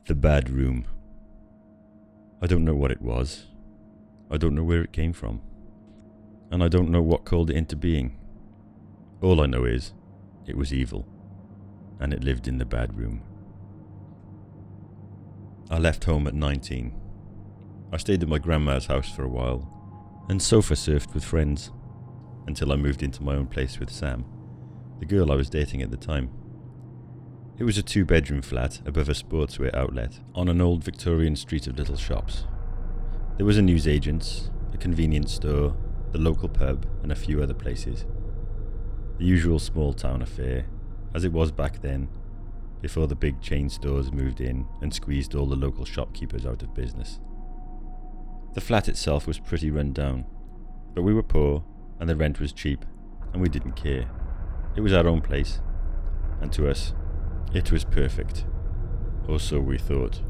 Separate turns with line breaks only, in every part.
The bad room. I don't know what it was. I don't know where it came from. And I don't know what called it into being. All I know is, it was evil. And it lived in the bad room. I left home at 19. I stayed at my grandma's house for a while, and sofa surfed with friends, until I moved into my own place with Sam, the girl I was dating at the time. It was a 2-bedroom flat above a sportswear outlet on an old Victorian street of little shops. There was a newsagent's, a convenience store, the local pub, and a few other places. The usual small town affair, as it was back then, before the big chain stores moved in and squeezed all the local shopkeepers out of business. The flat itself was pretty run down, but we were poor and the rent was cheap, and we didn't care. It was our own place, and to us, it was perfect. Or so we thought.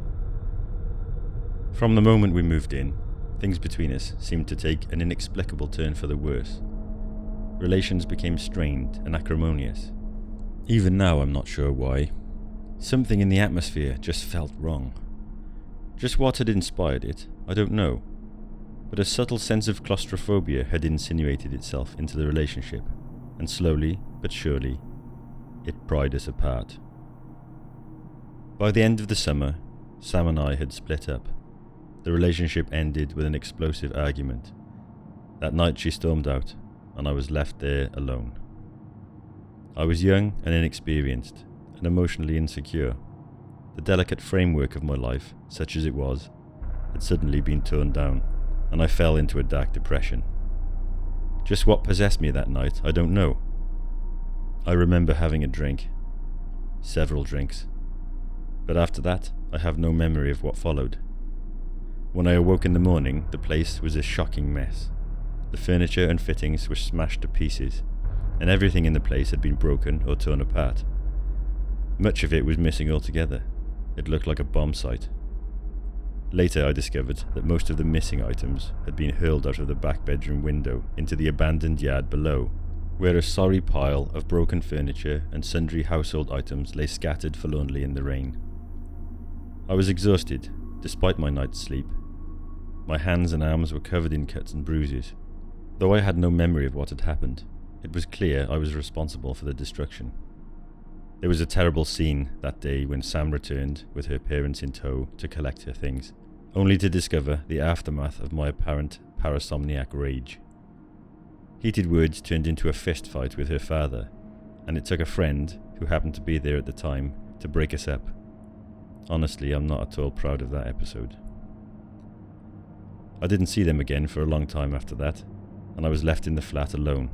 From the moment we moved in, things between us seemed to take an inexplicable turn for the worse. Relations became strained and acrimonious. Even now I'm not sure why. Something in the atmosphere just felt wrong. Just what had inspired it, I don't know. But a subtle sense of claustrophobia had insinuated itself into the relationship, and slowly but surely, it pried us apart. By the end of the summer, Sam and I had split up. The relationship ended with an explosive argument. That night she stormed out, and I was left there alone. I was young and inexperienced, and emotionally insecure. The delicate framework of my life, such as it was, had suddenly been torn down, and I fell into a dark depression. Just what possessed me that night, I don't know. I remember having a drink. Several drinks. But after that, I have no memory of what followed. When I awoke in the morning, the place was a shocking mess. The furniture and fittings were smashed to pieces, and everything in the place had been broken or torn apart. Much of it was missing altogether. It looked like a bomb site. Later I discovered that most of the missing items had been hurled out of the back bedroom window into the abandoned yard below, where a sorry pile of broken furniture and sundry household items lay scattered forlornly in the rain. I was exhausted, despite my night's sleep. My hands and arms were covered in cuts and bruises. Though I had no memory of what had happened, it was clear I was responsible for the destruction. There was a terrible scene that day when Sam returned with her parents in tow to collect her things, only to discover the aftermath of my apparent parasomniac rage. Heated words turned into a fist fight with her father, and it took a friend, who happened to be there at the time, to break us up. Honestly, I'm not at all proud of that episode. I didn't see them again for a long time after that, and I was left in the flat alone.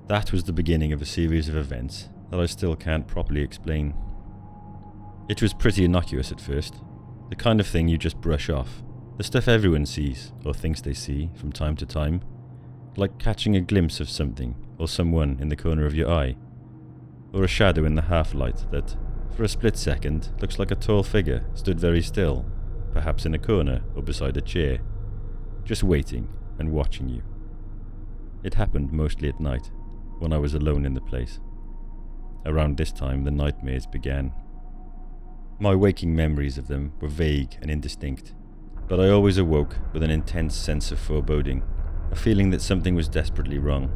That was the beginning of a series of events that I still can't properly explain. It was pretty innocuous at first, the kind of thing you just brush off, the stuff everyone sees, or thinks they see, from time to time, like catching a glimpse of something or someone in the corner of your eye, or a shadow in the half-light that, for a split second, looks like a tall figure stood very still, perhaps in a corner or beside a chair, just waiting and watching you. It happened mostly at night, when I was alone in the place. Around this time the nightmares began. My waking memories of them were vague and indistinct, but I always awoke with an intense sense of foreboding, a feeling that something was desperately wrong,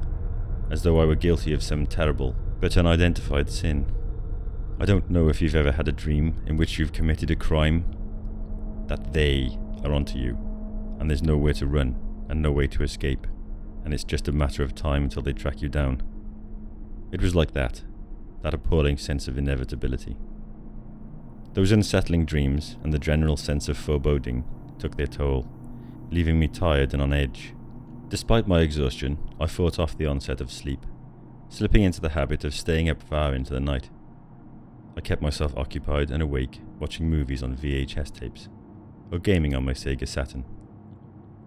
as though I were guilty of some terrible but unidentified sin. I don't know if you've ever had a dream in which you've committed a crime, that they are onto you, and there's nowhere to run and no way to escape, and it's just a matter of time until they track you down. It was like that appalling sense of inevitability. Those unsettling dreams and the general sense of foreboding took their toll, leaving me tired and on edge. Despite my exhaustion, I fought off the onset of sleep, slipping into the habit of staying up far into the night. I kept myself occupied and awake watching movies on VHS tapes, or gaming on my Sega Saturn.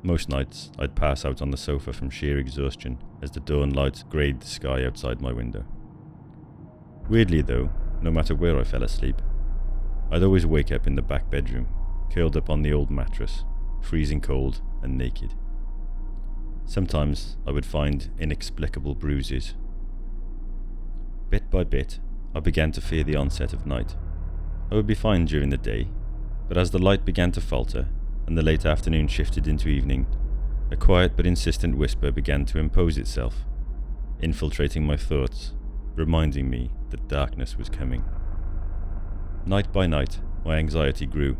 Most nights, I'd pass out on the sofa from sheer exhaustion as the dawn light greyed the sky outside my window. Weirdly though, no matter where I fell asleep, I'd always wake up in the back bedroom, curled up on the old mattress, freezing cold and naked. Sometimes I would find inexplicable bruises. Bit by bit, I began to fear the onset of night. I would be fine during the day, but as the light began to falter and the late afternoon shifted into evening, a quiet but insistent whisper began to impose itself, infiltrating my thoughts, reminding me that darkness was coming. Night by night, my anxiety grew.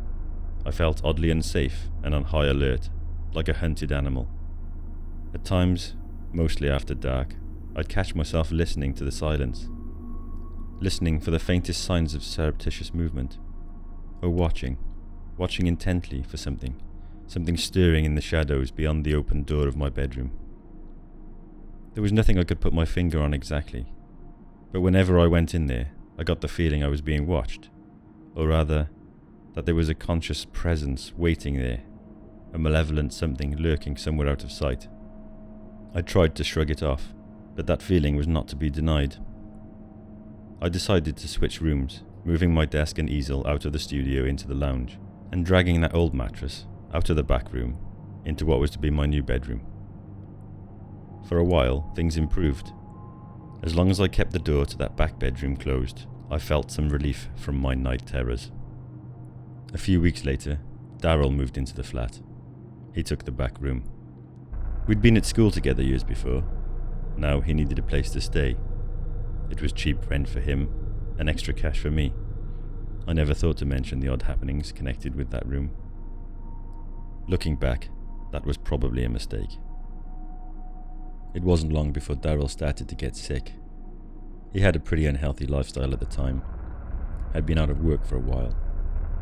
I felt oddly unsafe and on high alert, like a hunted animal. At times, mostly after dark, I'd catch myself listening to the silence, listening for the faintest signs of surreptitious movement, or watching intently for something stirring in the shadows beyond the open door of my bedroom. There was nothing I could put my finger on exactly, but whenever I went in there, I got the feeling I was being watched, or rather, that there was a conscious presence waiting there, a malevolent something lurking somewhere out of sight. I tried to shrug it off, but that feeling was not to be denied. I decided to switch rooms, moving my desk and easel out of the studio into the lounge, and dragging that old mattress out of the back room into what was to be my new bedroom. For a while, things improved. As long as I kept the door to that back bedroom closed, I felt some relief from my night terrors. A few weeks later, Darrell moved into the flat. He took the back room. We'd been at school together years before. Now he needed a place to stay. It was cheap rent for him, and extra cash for me. I never thought to mention the odd happenings connected with that room. Looking back, that was probably a mistake. It wasn't long before Darrell started to get sick. He had a pretty unhealthy lifestyle at the time, had been out of work for a while,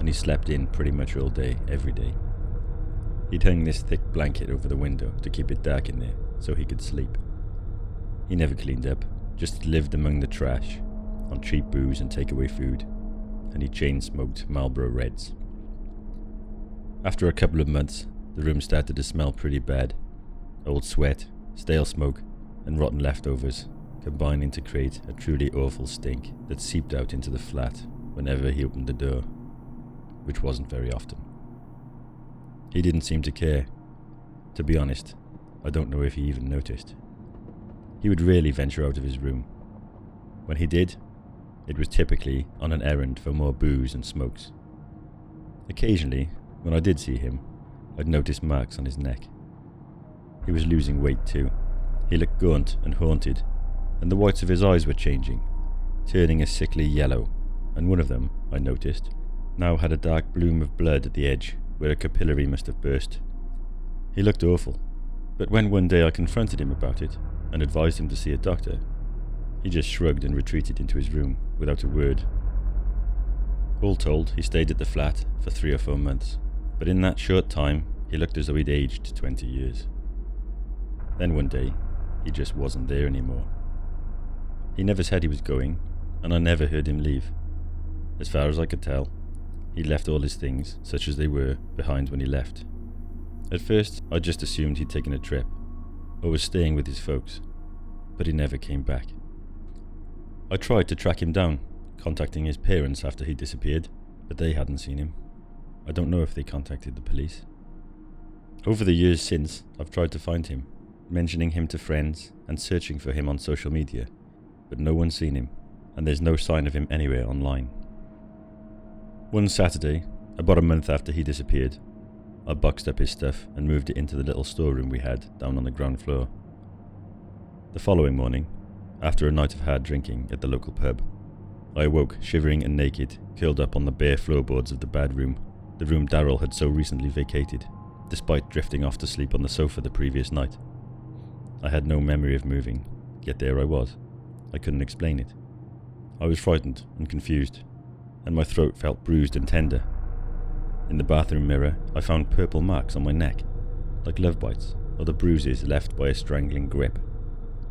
and he slept in pretty much all day, every day. He'd hung this thick blanket over the window to keep it dark in there so he could sleep. He never cleaned up, just lived among the trash, on cheap booze and takeaway food, and he chain-smoked Marlboro Reds. After a couple of months, the room started to smell pretty bad. Old sweat, stale smoke, and rotten leftovers combining to create a truly awful stink that seeped out into the flat whenever he opened the door, which wasn't very often. He didn't seem to care. To be honest, I don't know if he even noticed. He would rarely venture out of his room. When he did, it was typically on an errand for more booze and smokes. Occasionally, when I did see him, I'd notice marks on his neck. He was losing weight too. He looked gaunt and haunted, and the whites of his eyes were changing, turning a sickly yellow, and one of them, I noticed, now had a dark bloom of blood at the edge where a capillary must have burst. He looked awful, but when one day I confronted him about it and advised him to see a doctor, he just shrugged and retreated into his room without a word. All told, he stayed at the flat for 3 or 4 months, but in that short time, he looked as though he'd aged 20 years. Then one day, he just wasn't there anymore. He never said he was going, and I never heard him leave. As far as I could tell, he'd left all his things, such as they were, behind when he left. At first, I just assumed he'd taken a trip, or was staying with his folks, but he never came back. I tried to track him down, contacting his parents after he disappeared, but they hadn't seen him. I don't know if they contacted the police. Over the years since, I've tried to find him, mentioning him to friends and searching for him on social media, but no one's seen him, and there's no sign of him anywhere online. One Saturday, about a month after he disappeared, I boxed up his stuff and moved it into the little storeroom we had down on the ground floor. The following morning, after a night of hard drinking at the local pub, I awoke shivering and naked, curled up on the bare floorboards of the bad room, the room Darrell had so recently vacated, despite drifting off to sleep on the sofa the previous night. I had no memory of moving, yet there I was. I couldn't explain it. I was frightened and confused, and my throat felt bruised and tender. In the bathroom mirror, I found purple marks on my neck, like love bites or the bruises left by a strangling grip,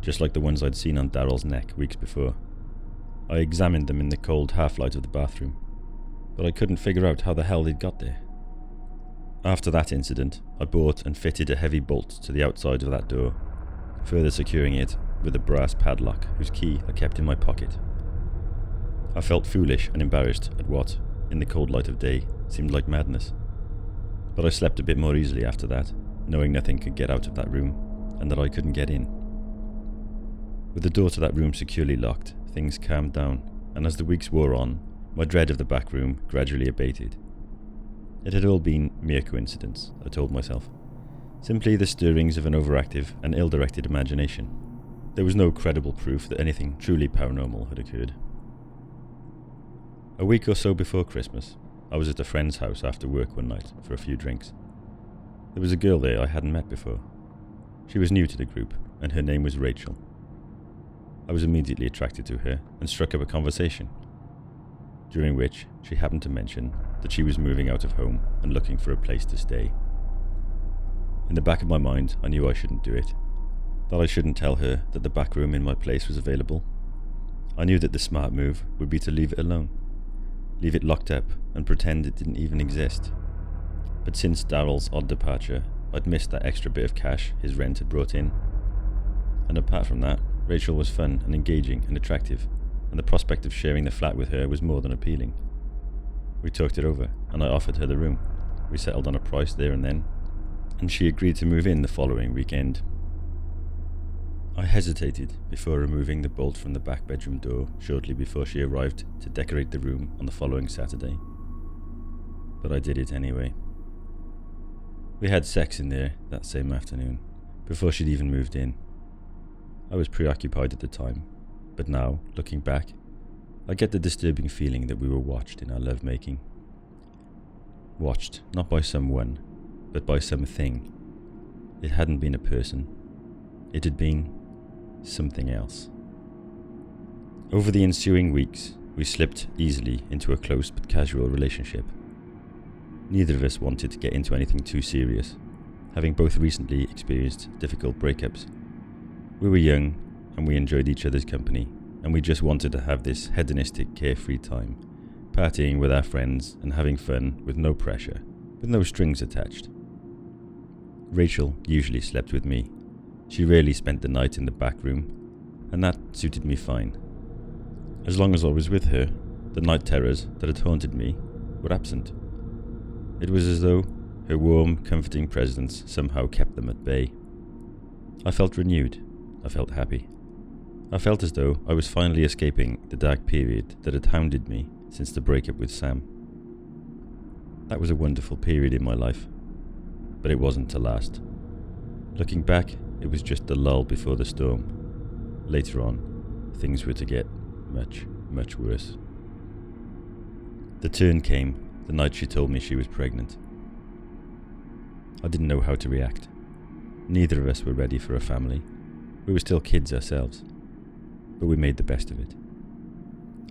just like the ones I'd seen on Darrell's neck weeks before. I examined them in the cold half-light of the bathroom, but I couldn't figure out how the hell they'd got there. After that incident, I bought and fitted a heavy bolt to the outside of that door, further securing it with a brass padlock whose key I kept in my pocket. I felt foolish and embarrassed at what, in the cold light of day, seemed like madness. But I slept a bit more easily after that, knowing nothing could get out of that room, and that I couldn't get in. With the door to that room securely locked, things calmed down, and as the weeks wore on, my dread of the back room gradually abated. It had all been mere coincidence, I told myself. Simply the stirrings of an overactive and ill-directed imagination. There was no credible proof that anything truly paranormal had occurred. A week or so before Christmas, I was at a friend's house after work one night for a few drinks. There was a girl there I hadn't met before. She was new to the group, and her name was Rachel. I was immediately attracted to her and struck up a conversation, during which she happened to mention that she was moving out of home and looking for a place to stay. In the back of my mind, I knew I shouldn't do it, that I shouldn't tell her that the back room in my place was available. I knew that the smart move would be to leave it alone, leave it locked up and pretend it didn't even exist. But since Darrell's odd departure, I'd missed that extra bit of cash his rent had brought in. And apart from that, Rachel was fun and engaging and attractive, and the prospect of sharing the flat with her was more than appealing. We talked it over, and I offered her the room. We settled on a price there and then, and she agreed to move in the following weekend. I hesitated before removing the bolt from the back bedroom door shortly before she arrived to decorate the room on the following Saturday. But I did it anyway. We had sex in there that same afternoon, before she'd even moved in. I was preoccupied at the time, but now, looking back, I get the disturbing feeling that we were watched in our lovemaking. Watched, not by someone, but by something. It hadn't been a person. It had been something else. Over the ensuing weeks, we slipped easily into a close but casual relationship. Neither of us wanted to get into anything too serious, having both recently experienced difficult breakups. We were young, and we enjoyed each other's company, and we just wanted to have this hedonistic, carefree time, partying with our friends and having fun with no pressure, with no strings attached. Rachel usually slept with me. She rarely spent the night in the back room, and that suited me fine. As long as I was with her, the night terrors that had haunted me were absent. It was as though her warm, comforting presence somehow kept them at bay. I felt renewed. I felt happy. I felt as though I was finally escaping the dark period that had hounded me since the breakup with Sam. That was a wonderful period in my life, but it wasn't to last. Looking back, it was just the lull before the storm. Later on, things were to get much, much worse. The turn came the night she told me she was pregnant. I didn't know how to react. Neither of us were ready for a family. We were still kids ourselves, but we made the best of it.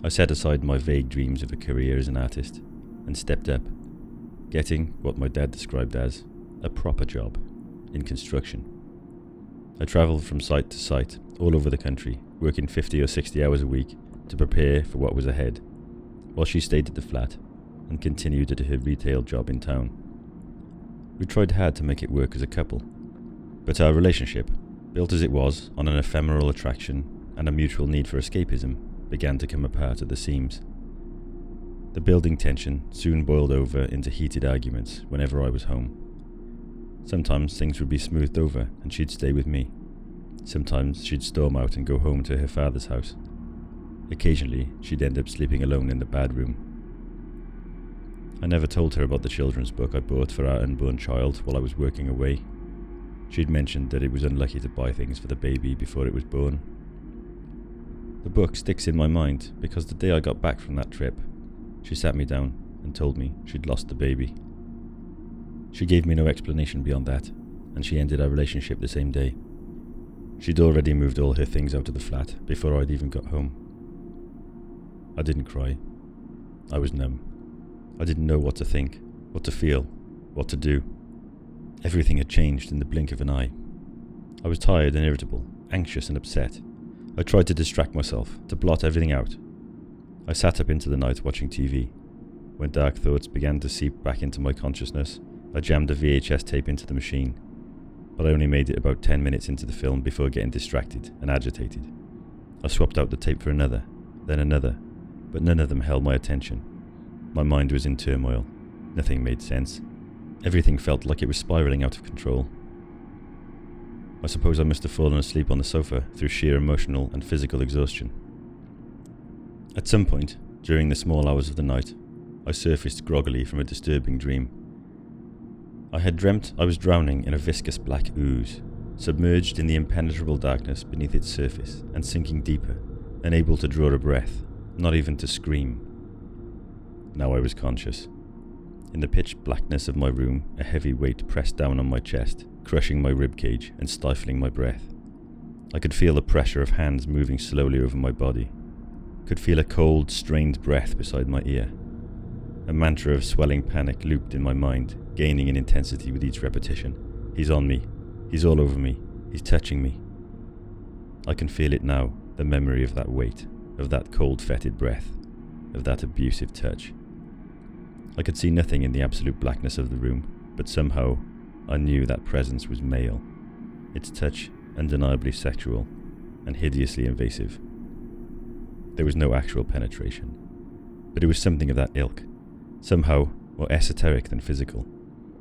I set aside my vague dreams of a career as an artist and stepped up, getting what my dad described as a proper job in construction. I travelled from site to site all over the country, working 50 or 60 hours a week to prepare for what was ahead, while she stayed at the flat and continued at her retail job in town. We tried hard to make it work as a couple, but our relationship, built as it was on an ephemeral attraction and a mutual need for escapism, began to come apart at the seams. The building tension soon boiled over into heated arguments whenever I was home. Sometimes things would be smoothed over and she'd stay with me. Sometimes she'd storm out and go home to her father's house. Occasionally, she'd end up sleeping alone in the bad room. I never told her about the children's book I bought for our unborn child while I was working away. She'd mentioned that it was unlucky to buy things for the baby before it was born. The book sticks in my mind because the day I got back from that trip, she sat me down and told me she'd lost the baby. She gave me no explanation beyond that, and she ended our relationship the same day. She'd already moved all her things out of the flat before I'd even got home. I didn't cry. I was numb. I didn't know what to think, what to feel, what to do. Everything had changed in the blink of an eye. I was tired and irritable, anxious and upset. I tried to distract myself, to blot everything out. I sat up into the night watching TV. When dark thoughts began to seep back into my consciousness, I jammed a VHS tape into the machine, but I only made it about 10 minutes into the film before getting distracted and agitated. I swapped out the tape for another, then another, but none of them held my attention. My mind was in turmoil. Nothing made sense. Everything felt like it was spiraling out of control. I suppose I must have fallen asleep on the sofa through sheer emotional and physical exhaustion. At some point, during the small hours of the night, I surfaced groggily from a disturbing dream. I had dreamt I was drowning in a viscous black ooze, submerged in the impenetrable darkness beneath its surface and sinking deeper, unable to draw a breath, not even to scream. Now I was conscious. In the pitch blackness of my room, a heavy weight pressed down on my chest, crushing my ribcage and stifling my breath. I could feel the pressure of hands moving slowly over my body. Could feel a cold, strained breath beside my ear. A mantra of swelling panic looped in my mind, gaining in intensity with each repetition. He's on me. He's all over me. He's touching me. I can feel it now, the memory of that weight, of that cold, fetid breath, of that abusive touch. I could see nothing in the absolute blackness of the room, but somehow I knew that presence was male. Its touch undeniably sexual and hideously invasive. There was no actual penetration, but it was something of that ilk, somehow more esoteric than physical,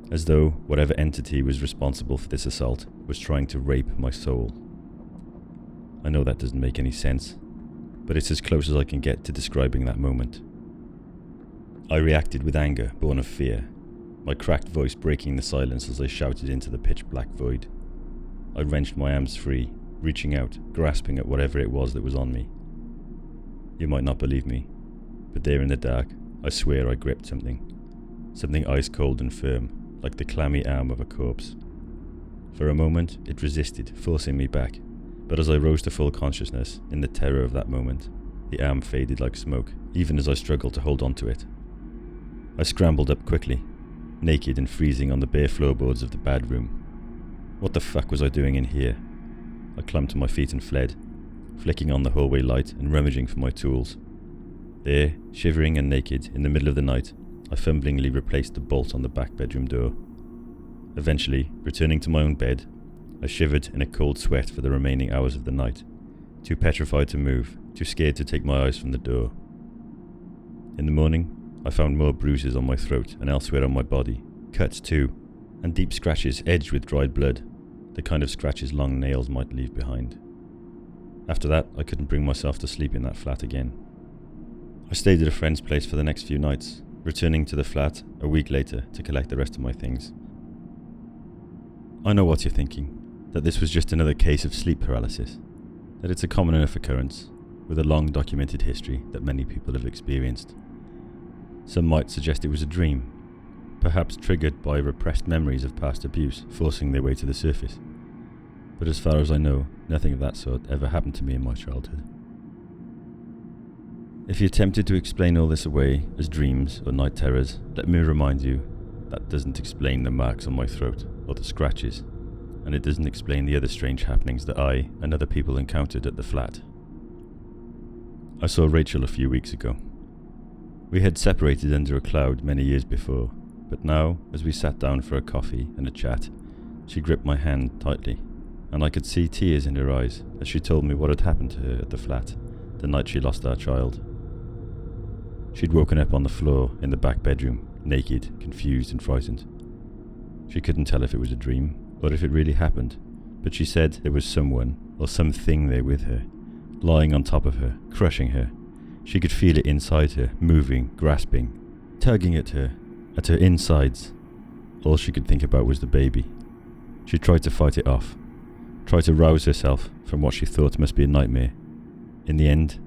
as though whatever entity was responsible for this assault was trying to rape my soul. I know that doesn't make any sense, but it's as close as I can get to describing that moment. I reacted with anger born of fear, my cracked voice breaking the silence as I shouted into the pitch-black void. I wrenched my arms free, reaching out, grasping at whatever it was that was on me. You might not believe me, but there in the dark, I swear I gripped something ice-cold and firm, like the clammy arm of a corpse. For a moment, it resisted, forcing me back, but as I rose to full consciousness, in the terror of that moment, the arm faded like smoke, even as I struggled to hold on to it. I scrambled up quickly, naked and freezing on the bare floorboards of the bad room. What the fuck was I doing in here? I climbed to my feet and fled, flicking on the hallway light and rummaging for my tools. There, shivering and naked, in the middle of the night, I fumblingly replaced the bolt on the back bedroom door. Eventually, returning to my own bed, I shivered in a cold sweat for the remaining hours of the night, too petrified to move, too scared to take my eyes from the door. In the morning, I found more bruises on my throat and elsewhere on my body, cuts too, and deep scratches edged with dried blood, the kind of scratches long nails might leave behind. After that, I couldn't bring myself to sleep in that flat again. I stayed at a friend's place for the next few nights, returning to the flat a week later to collect the rest of my things. I know what you're thinking, that this was just another case of sleep paralysis, that it's a common enough occurrence, with a long documented history that many people have experienced. Some might suggest it was a dream, perhaps triggered by repressed memories of past abuse forcing their way to the surface. But as far as I know, nothing of that sort ever happened to me in my childhood. If you're tempted to explain all this away as dreams or night terrors, let me remind you that doesn't explain the marks on my throat or the scratches, and it doesn't explain the other strange happenings that I and other people encountered at the flat. I saw Rachel a few weeks ago. We had separated under a cloud many years before, but now, as we sat down for a coffee and a chat, she gripped my hand tightly, and I could see tears in her eyes as she told me what had happened to her at the flat the night she lost our child. She'd woken up on the floor in the back bedroom, naked, confused and frightened. She couldn't tell if it was a dream or if it really happened, but she said there was someone or something there with her, lying on top of her, crushing her. She could feel it inside her, moving, grasping, tugging at her insides. All she could think about was the baby. She tried to fight it off, tried to rouse herself from what she thought must be a nightmare. In the end,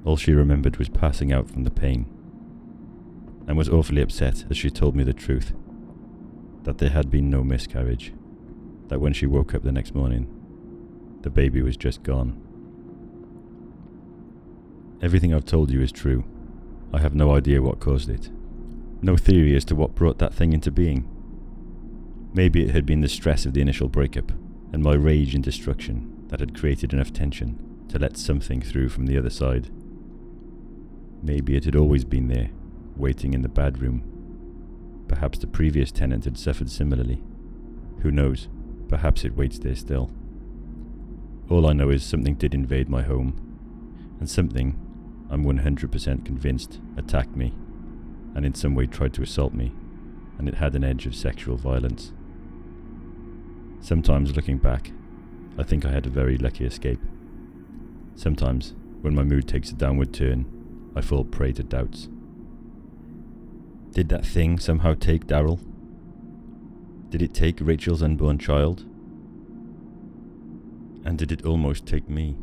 all she remembered was passing out from the pain, and was awfully upset as she told me the truth, that there had been no miscarriage, that when she woke up the next morning, the baby was just gone. Everything I've told you is true. I have no idea what caused it. No theory as to what brought that thing into being. Maybe it had been the stress of the initial breakup and my rage and destruction that had created enough tension to let something through from the other side. Maybe it had always been there, waiting in the bad room. Perhaps the previous tenant had suffered similarly. Who knows? Perhaps it waits there still. All I know is something did invade my home, and something, I'm 100% convinced, attacked me, and in some way tried to assault me, and it had an edge of sexual violence. Sometimes, looking back, I think I had a very lucky escape. Sometimes, when my mood takes a downward turn, I fall prey to doubts. Did that thing somehow take Darrell? Did it take Rachel's unborn child? And did it almost take me?